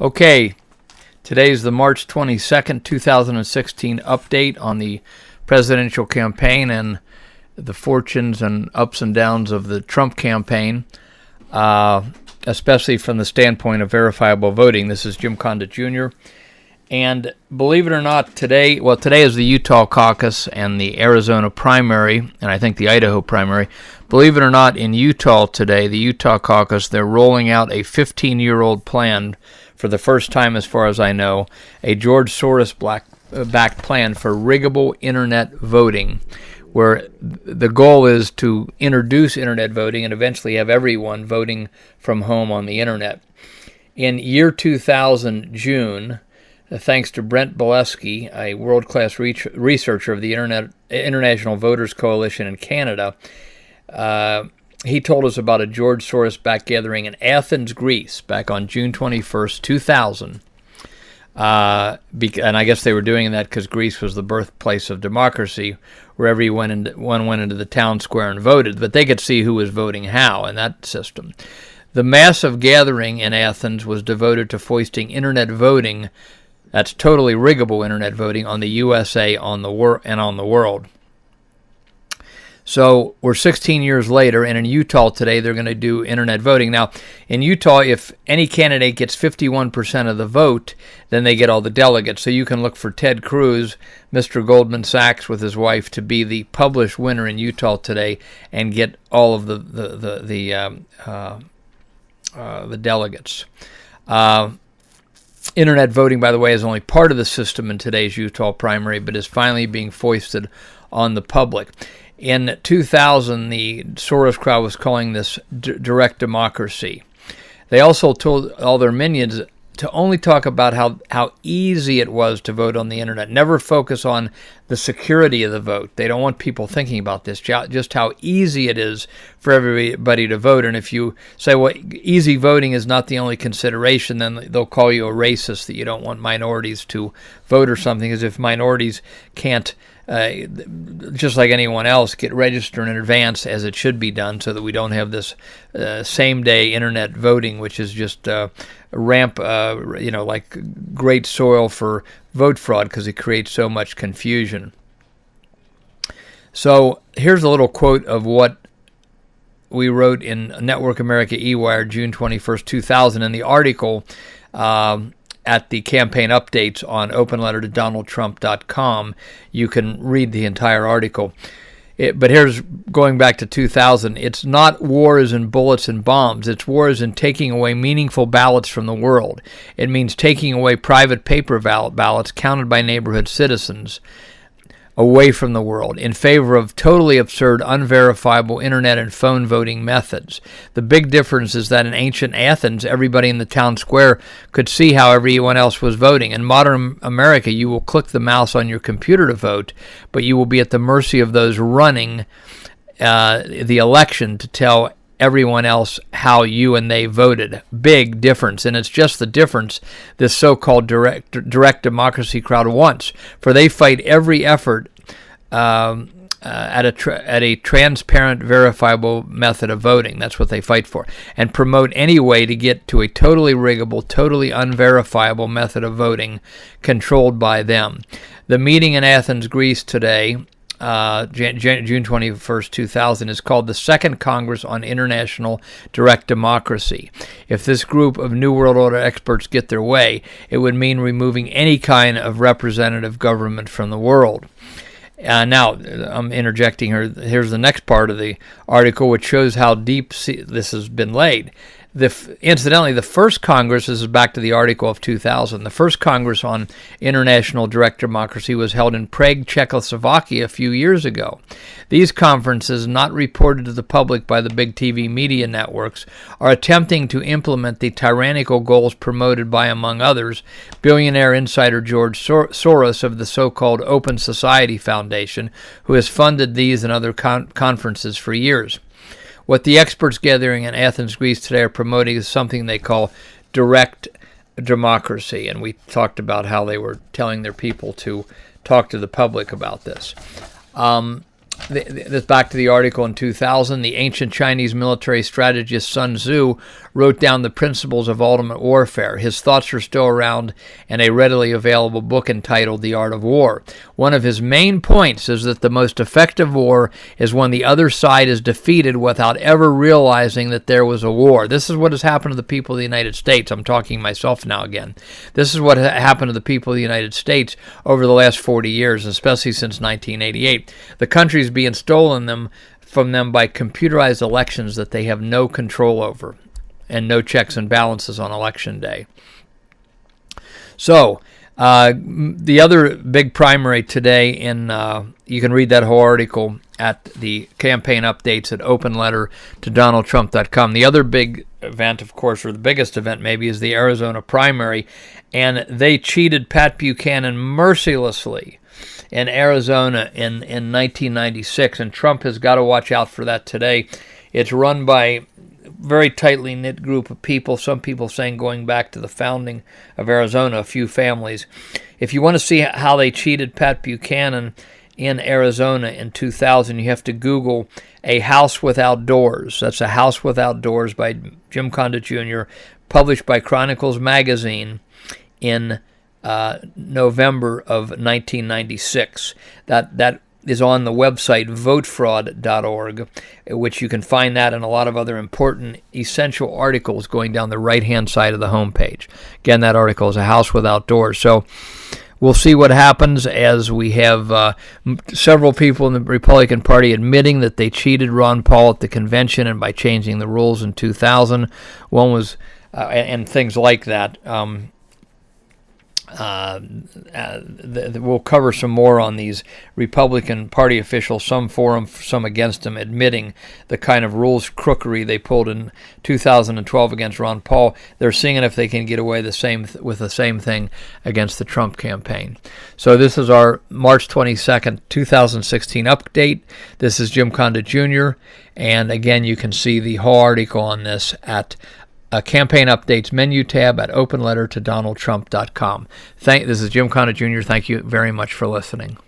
Okay, today's the March 22nd, 2016 update on the presidential campaign and the fortunes and ups and downs of the Trump campaign, especially from the standpoint of verifiable voting. This is Jim Condit Jr. And believe it or not, today is the Utah caucus and the Arizona primary, and I think the Idaho primary. Believe it or not, in Utah today, the Utah caucus, they're rolling out a 15-year-old plan for the first time, as far as I know, a George Soros-backed plan for riggable internet voting, where the goal is to introduce internet voting and eventually have everyone voting from home on the internet. In year 2000, June, thanks to Brent Bolesky, a world-class researcher of the International Voters Coalition in Canada, he told us about a George Soros-backed gathering in Athens, Greece, back on June 21st, 2000. And I guess they were doing that because Greece was the birthplace of democracy, where everyone went into the town square and voted, but they could see who was voting how in that system. The massive gathering in Athens was devoted to foisting internet voting, that's totally riggable internet voting, on the USA and on the world. So we're 16 years later, and in Utah today, they're going to do internet voting. Now, in Utah, if any candidate gets 51% of the vote, then they get all the delegates. So you can look for Ted Cruz, Mr. Goldman Sachs with his wife, to be the published winner in Utah today and get all of the delegates. Internet voting, by the way, is only part of the system in today's Utah primary, but is finally being foisted on the public. In 2000, the Soros crowd was calling this direct democracy. They also told all their minions to only talk about how easy it was to vote on the internet. Never focus on the security of the vote. They don't want people thinking about this, just how easy it is for everybody to vote. And if you say, well, easy voting is not the only consideration, then they'll call you a racist, that you don't want minorities to vote or something, as if minorities can't, just like anyone else, get registered in advance as it should be done, so that we don't have this same-day internet voting, which is just like great soil for vote fraud because it creates so much confusion. So here's a little quote of what we wrote in Network America E-Wire, June 21st, 2000, in the article at the campaign updates on openlettertodonaldtrump.com. You can read the entire article. But here's, going back to 2000, it's not wars and bullets and bombs. It's wars and taking away meaningful ballots from the world. It means taking away private paper ballots counted by neighborhood citizens away from the world in favor of totally absurd, unverifiable internet and phone voting methods. The big difference is that in ancient Athens, everybody in the town square could see how everyone else was voting. In modern America, you will click the mouse on your computer to vote, but you will be at the mercy of those running the election to tell everyone else how you and they voted. Big difference, and it's just the difference this so-called direct democracy crowd wants, for they fight every effort at a transparent, verifiable method of voting. That's what they fight for, and promote any way to get to a totally riggable, totally unverifiable method of voting controlled by them. The meeting in Athens, Greece today, June 21st, 2000, is called the Second Congress on International Direct Democracy. If this group of New World Order experts get their way, it would mean removing any kind of representative government from the world. Now, I'm interjecting here. Here's the next part of the article, which shows how deep this has been laid. Incidentally, the first Congress, this is back to the article of 2000, the first Congress on International Direct Democracy was held in Prague, Czechoslovakia a few years ago. These conferences, not reported to the public by the big TV media networks, are attempting to implement the tyrannical goals promoted by, among others, billionaire insider George Soros of the so-called Open Society Foundation, who has funded these and other conferences for years. What the experts gathering in Athens, Greece today are promoting is something they call direct democracy. And we talked about how they were telling their people to talk to the public about this. This back to the article in 2000. The ancient Chinese military strategist Sun Tzu wrote down the principles of ultimate warfare. His thoughts are still around in a readily available book entitled The Art of War. One of his main points is that the most effective war is when the other side is defeated without ever realizing that there was a war. This is what has happened to the people of the United States. I'm talking myself now again. This is what happened to the people of the United States over the last 40 years, especially since 1988. The country's being stolen from them by computerized elections that they have no control over and no checks and balances on election day. So, the other big primary today you can read that whole article at the campaign updates at openlettertodonaldtrump.com. The other big event, of course, or the biggest event maybe, is the Arizona primary, and they cheated Pat Buchanan mercilessly in Arizona in 1996, and Trump has got to watch out for that today. It's run by a very tightly knit group of people, some people saying going back to the founding of Arizona, a few families. If you want to see how they cheated Pat Buchanan in Arizona in 2000, you have to Google A House Without Doors. That's A House Without Doors by Jim Condit Jr., published by Chronicles Magazine in November of 1996. That is on the website votefraud.org, which you can find that and a lot of other important essential articles going down the right-hand side of the homepage. Again, that article is A House Without Doors. So we'll see what happens as we have several people in the Republican Party admitting that they cheated Ron Paul at the convention and by changing the rules in 2000. One was, and things like that. We'll cover some more on these Republican Party officials, some for them, some against them, admitting the kind of rules crookery they pulled in 2012 against Ron Paul. They're seeing if they can get away with the same thing against the Trump campaign. So this is our March 22nd, 2016 update. This is Jim Condit Jr., and again, you can see the whole article on this at Campaign Updates menu tab at openlettertodonaldtrump.com. This is Jim Condit Jr. Thank you very much for listening.